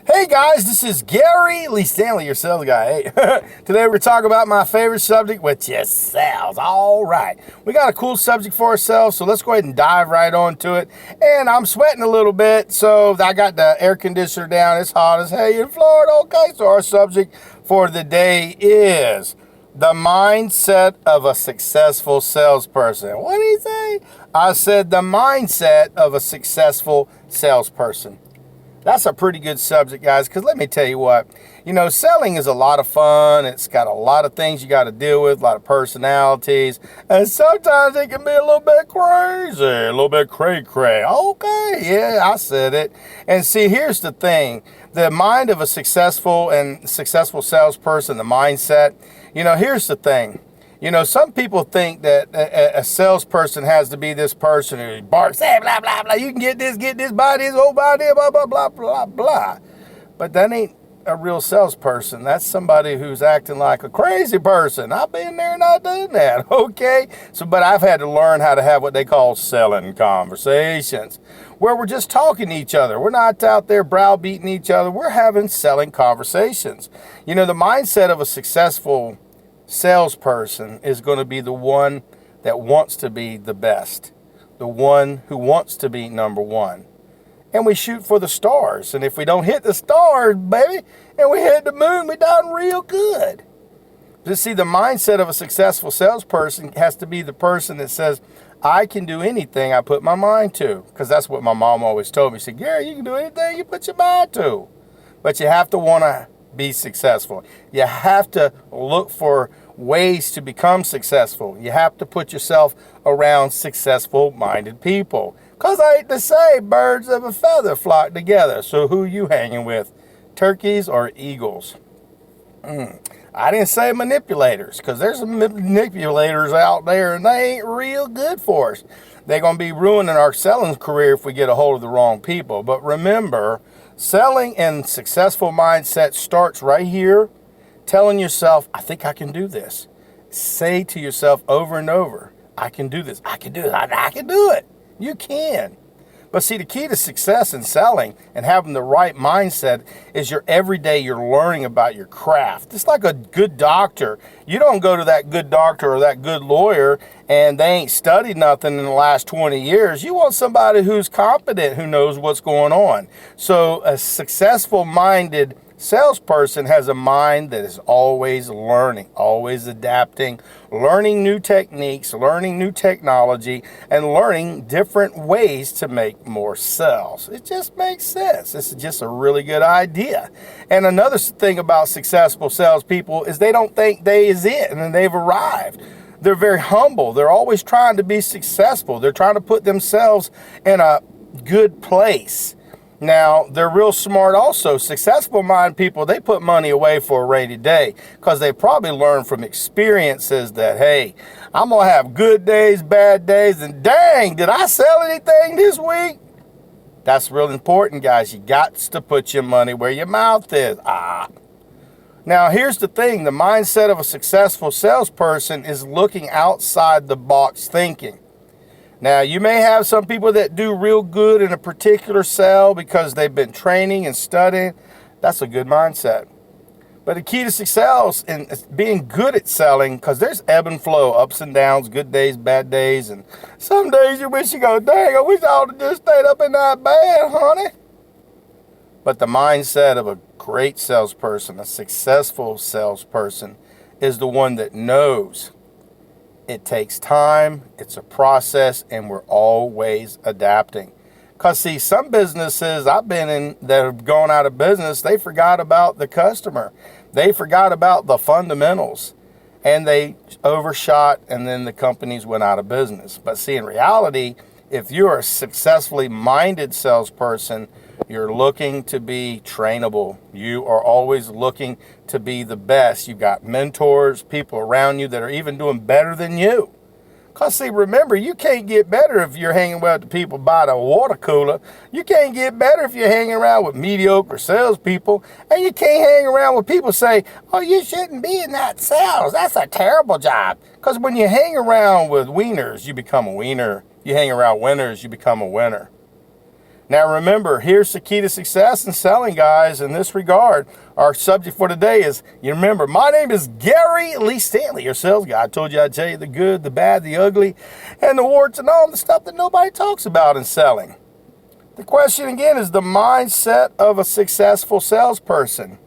Hey guys, this is Stanley, your sales guy. Hey, today we're talking about my favorite subject, which is sales. All right, we got a cool subject for ourselves, so let's go ahead and dive right on to it. And I'm sweating a little bit, so I got the air conditioner down. It's hot as hey in Florida. Okay, so our subject for the day is the mindset of a successful salesperson. What did he say? I said the mindset of a successful salesperson. That's a pretty good subject, guys, because let me tell you what, selling is a lot of fun. It's got a lot of things you got to deal with, a lot of personalities, and sometimes it can be a little bit crazy, a little bit cray-cray. Okay, yeah, I said it. And see, here's the thing. The mind of a successful salesperson, the mindset, here's the thing. Some people think that a salesperson has to be this person who barks, hey, blah, blah, blah, you can get this, buy this, oh, buy this, blah, blah, blah, blah, blah. But that ain't a real salesperson. That's somebody who's acting like a crazy person. I've been there and I've done that, okay? But I've had to learn how to have what they call selling conversations, where we're just talking to each other. We're not out there browbeating each other. We're having selling conversations. The mindset of a successful salesperson is going to be the one that wants to be the best, the one who wants to be number one. And we shoot for the stars. And if we don't hit the stars, baby, and we hit the moon, we done real good. Just see, the mindset of a successful salesperson has to be the person that says, I can do anything I put my mind to. Because that's what my mom always told me. She said, Gary, you can do anything you put your mind to. But you have to want to be successful. You have to look for ways to become successful. You have to put yourself around successful-minded people. Because I hate to say, birds of a feather flock together. So who you hanging with? Turkeys or eagles? I didn't say manipulators, because there's some manipulators out there and they ain't real good for us. They're going to be ruining our selling career if we get a hold of the wrong people. But remember, selling and successful mindset starts right here, telling yourself, I think I can do this. Say to yourself over and over, I can do this, I can do it, I can do it. You can. But see, the key to success in selling and having the right mindset is every day you're learning about your craft. It's like a good doctor. You don't go to that good doctor or that good lawyer and they ain't studied nothing in the last 20 years. You want somebody who's competent, who knows what's going on. So a successful-minded salesperson has a mind that is always learning, always adapting, learning new techniques, learning new technology, and learning different ways to make more sales. It just makes sense. This is just a really good idea. And another thing about successful salespeople is they don't think they is it and they've arrived. They're very humble. They're always trying to be successful. They're trying to put themselves in a good place. Now, they're real smart also. Successful mind people, they put money away for a rainy day because they probably learned from experiences that, hey, I'm going to have good days, bad days, and dang, did I sell anything this week? That's real important, guys. You got to put your money where your mouth is. Now, here's the thing. The mindset of a successful salesperson is looking outside the box thinking. Now, you may have some people that do real good in a particular sell because they've been training and studying. That's a good mindset. But the key to success is being good at selling, because there's ebb and flow, ups and downs, good days, bad days. And some days you wish you go, dang, I wish I would have just stayed up in that bed, honey. But the mindset of a great salesperson, a successful salesperson, is the one that knows it takes time, it's a process, and we're always adapting. Because, see, some businesses I've been in that have gone out of business, they forgot about the customer. They forgot about the fundamentals. And they overshot, and then the companies went out of business. But, see, in reality, if you're a successfully minded salesperson, you're looking to be trainable. You are always looking to be the best. You've got mentors, people around you that are even doing better than you. Because, see, remember, you can't get better if you're hanging with the people by the water cooler. You can't get better if you're hanging around with mediocre salespeople. And you can't hang around with people say, oh, you shouldn't be in that sales. That's a terrible job. Because when you hang around with wieners, you become a wiener. You hang around winners, you become a winner. Now remember, here's the key to success in selling, guys. In this regard, our subject for today is, you remember, my name is Gary Lee Stanley, your sales guy. I told you I'd tell you the good, the bad, the ugly, and the warts and all the stuff that nobody talks about in selling. The question again is the mindset of a successful salesperson.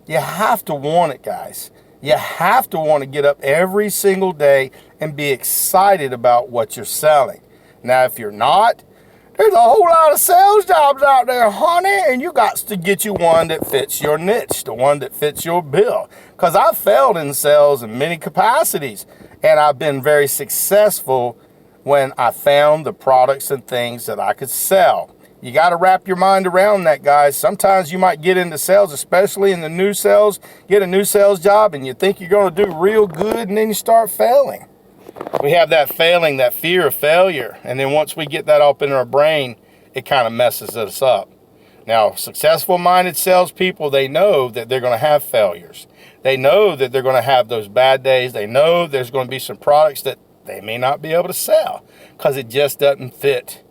You have to want it, guys. You have to want to get up every single day and be excited about what you're selling. Now, if you're not, there's a whole lot of sales jobs out there, honey, and you got to get you one that fits your niche, the one that fits your bill. Because I've failed in sales in many capacities, and I've been very successful when I found the products and things that I could sell. You got to wrap your mind around that, guys. Sometimes you might get into sales, especially in the new sales, get a new sales job, and you think you're going to do real good, and then you start failing. We have that failing, that fear of failure. And then once we get that up in our brain, it kind of messes us up. Now, successful-minded salespeople, they know that they're going to have failures. They know that they're going to have those bad days. They know there's going to be some products that they may not be able to sell because it just doesn't fit.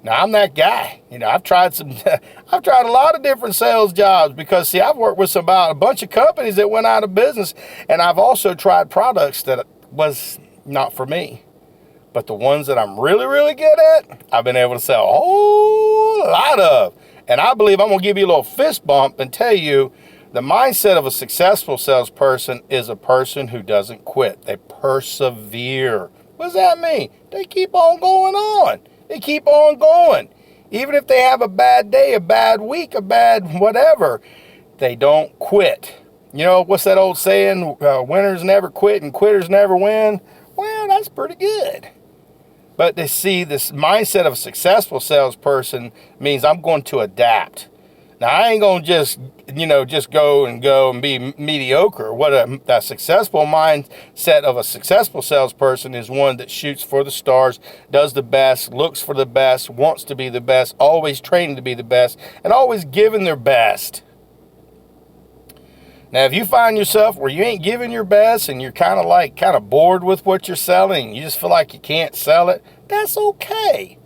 Now, I'm that guy. I've tried a lot of different sales jobs because, see, I've worked with about a bunch of companies that went out of business, and I've also tried products that was not for me. But the ones that I'm really, really good at, I've been able to sell a whole lot of. And I believe I'm going to give you a little fist bump and tell you the mindset of a successful salesperson is a person who doesn't quit. They persevere. What does that mean? They keep on going on. They keep on going. Even if they have a bad day, a bad week, a bad whatever, they don't quit. What's that old saying? Winners never quit and quitters never win. Well, that's pretty good. But they see this mindset of a successful salesperson means I'm going to adapt. Now, I ain't going to just go and be mediocre. What a successful mindset of a successful salesperson is one that shoots for the stars, does the best, looks for the best, wants to be the best, always training to be the best, and always giving their best. Now, if you find yourself where you ain't giving your best and you're kind of bored with what you're selling, you just feel like you can't sell it, that's okay.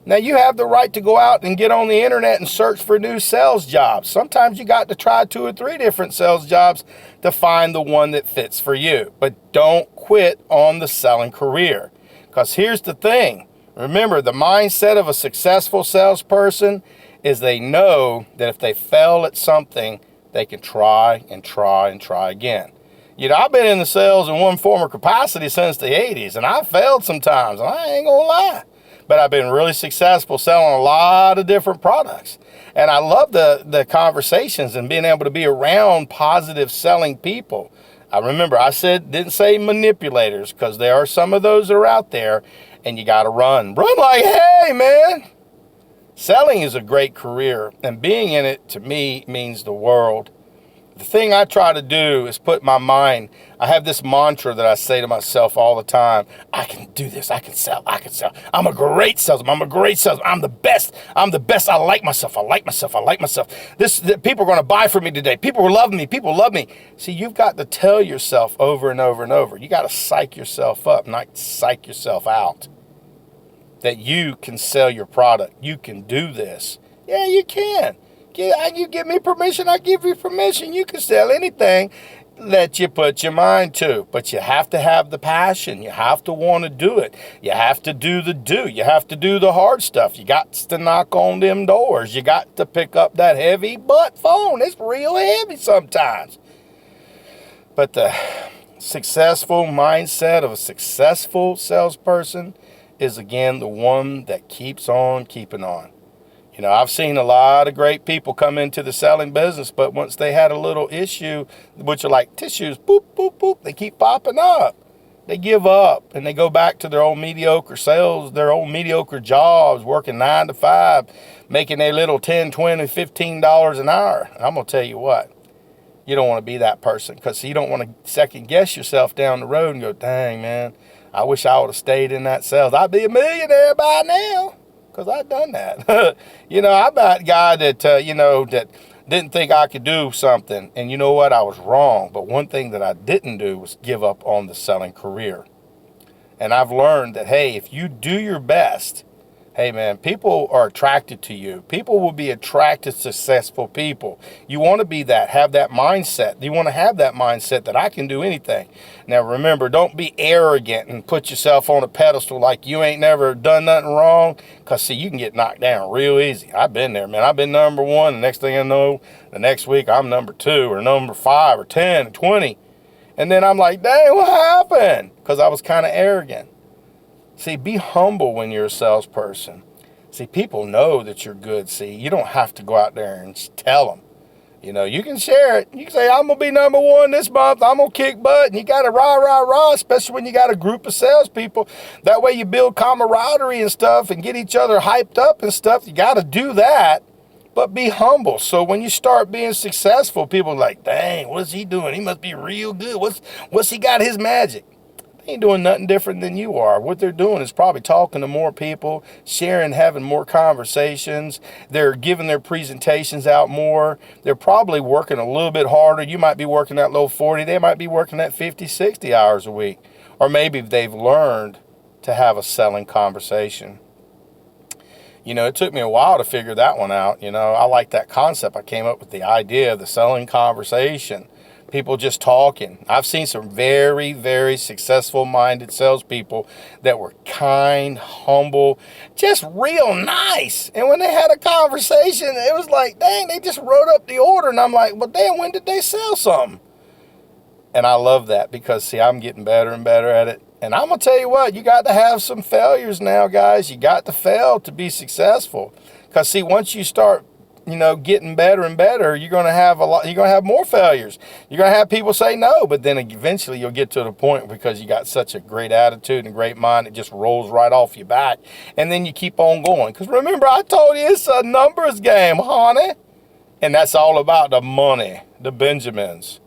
Now, you have the right to go out and get on the internet and search for new sales jobs. Sometimes you got to try 2 or 3 different sales jobs to find the one that fits for you. But don't quit on the selling career. Because here's the thing. Remember, the mindset of a successful salesperson is they know that if they fail at something, they can try and try and try again. I've been in the sales in one form or capacity since the 80s, and I've failed sometimes, and I ain't gonna lie. But I've been really successful selling a lot of different products. And I love the conversations and being able to be around positive selling people. I remember I didn't say manipulators, because there are some of those that are out there, and you got to run. Run like, hey, man. Selling is a great career, and being in it, to me, means the world. The thing I try to do is put my mind, I have this mantra that I say to myself all the time. I can do this. I can sell. I can sell. I'm a great salesman. I'm a great salesman. I'm the best. I'm the best. I like myself. I like myself. I like myself. People are going to buy from me today. People will love me. People love me. See, you've got to tell yourself over and over and over. You got to psych yourself up, not psych yourself out. That you can sell your product. You can do this. Yeah, you can. You give me permission, I give you permission. You can sell anything that you put your mind to. But you have to have the passion. You have to want to do it. You have to do the do. You have to do the hard stuff. You got to knock on them doors. You got to pick up that heavy butt phone. It's real heavy sometimes. But the successful mindset of a successful salesperson is, again, the one that keeps on keeping on. I've seen a lot of great people come into the selling business, but once they had a little issue, which are like tissues, boop, boop, boop, they keep popping up. They give up, and they go back to their old mediocre sales, their old mediocre jobs, working 9 to 5, making their little $10, $20, $15 an hour. And I'm going to tell you what, you don't want to be that person, because you don't want to second guess yourself down the road and go, dang, man, I wish I would have stayed in that sales. I'd be a millionaire by now. Because I've done that. I'm that guy that, that didn't think I could do something. And you know what? I was wrong. But one thing that I didn't do was give up on the selling career. And I've learned that, hey, if you do your best, Hey man, people are attracted to you. People will be attracted to successful people. You want to be that, have that mindset. You want to have that mindset that I can do anything. Now remember, don't be arrogant and put yourself on a pedestal like you ain't never done nothing wrong. Because see, you can get knocked down real easy. I've been there, man. I've been number one. The next thing I know, the next week I'm number 2 or number 5 or 10 or 20. And then I'm like, dang, what happened? Because I was kind of arrogant. See, be humble when you're a salesperson. See, people know that you're good. See, you don't have to go out there and tell them. You know, you can share it. You can say, I'm going to be number 1 this month. I'm going to kick butt. And you got to rah, rah, rah, especially when you got a group of salespeople. That way you build camaraderie and stuff and get each other hyped up and stuff. You got to do that, but be humble. So when you start being successful, people are like, dang, what is he doing? He must be real good. What's he got his magic? They ain't doing nothing different than you are. What they're doing is probably talking to more people, sharing, having more conversations. They're giving their presentations out more. They're probably working a little bit harder. You might be working that low 40. They might be working at 50, 60 hours a week. Or maybe they've learned to have a selling conversation. You know, it took me a while to figure that one out. You know, I like that concept. I came up with the idea of the selling conversation. People just talking. I've seen some very, very successful-minded salespeople that were kind, humble, just real nice. And when they had a conversation, it was like, dang, they just wrote up the order. And I'm like, well, damn, when did they sell something? And I love that because, see, I'm getting better and better at it. And I'm going to tell you what, you got to have some failures now, guys. You got to fail to be successful. Because, see, once you start, you know, getting better and better, you're going to have more failures. You're going to have people say no, but then eventually you'll get to the point because you got such a great attitude and great mind, it just rolls right off your back. And then you keep on going. Because remember, I told you it's a numbers game, honey. And that's all about the money, the Benjamins.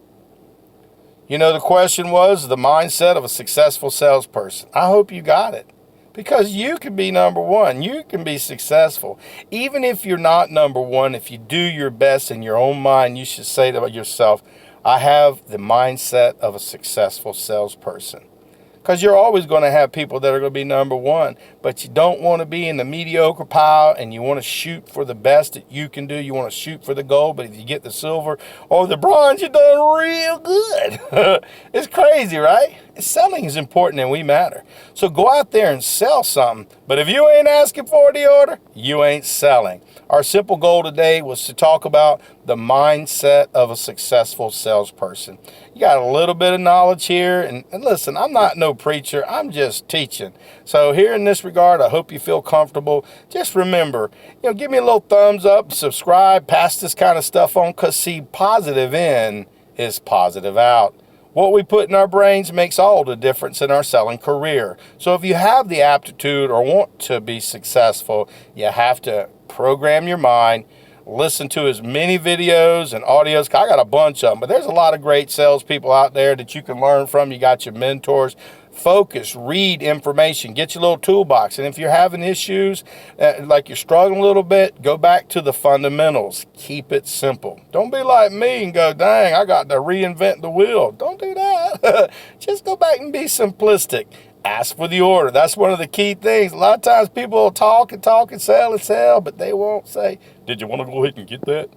You know, the question was the mindset of a successful salesperson. I hope you got it. Because you can be number 1. You can be successful. Even if you're not number 1, if you do your best in your own mind, you should say to yourself, I have the mindset of a successful salesperson. Because you're always going to have people that are going to be number 1. But you don't want to be in the mediocre pile, and you want to shoot for the best that you can do. You want to shoot for the gold, but if you get the silver or the bronze, you're doing real good. It's crazy, right? Selling is important and we matter. So go out there and sell something. But if you ain't asking for the order, you ain't selling. Our simple goal today was to talk about the mindset of a successful salesperson. You got a little bit of knowledge here. And listen, I'm not no preacher. I'm just teaching. So here in this regard, I hope you feel comfortable. Just remember, you know, give me a little thumbs up, subscribe, pass this kind of stuff on. Because see, positive in is positive out. What we put in our brains makes all the difference in our selling career. So if you have the aptitude or want to be successful, you have to program your mind, listen to as many videos and audios. I got a bunch of them, but there's a lot of great salespeople out there that you can learn from. You got your mentors. Focus, read information, get your little toolbox. And if you're having issues, like you're struggling a little bit, go back to the fundamentals. Keep it simple. Don't be like me and go, dang, I got to reinvent the wheel. Don't do that. Just go back and be simplistic. Ask for the order. That's one of the key things. A lot of times people will talk and sell, but they won't say, did you want to go ahead and get that?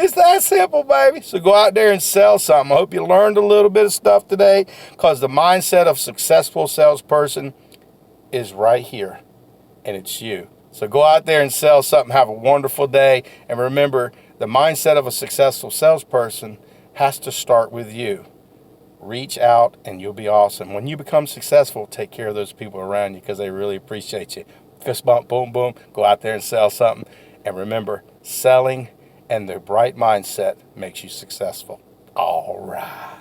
It's that simple, baby. So go out there and sell something. I hope you learned a little bit of stuff today, because the mindset of a successful salesperson is right here, and it's you. So go out there and sell something. Have a wonderful day. And remember, the mindset of a successful salesperson has to start with you. Reach out, and you'll be awesome. When you become successful, take care of those people around you because they really appreciate you. Fist bump, boom, boom. Go out there and sell something. And remember, selling and the bright mindset makes you successful. All right.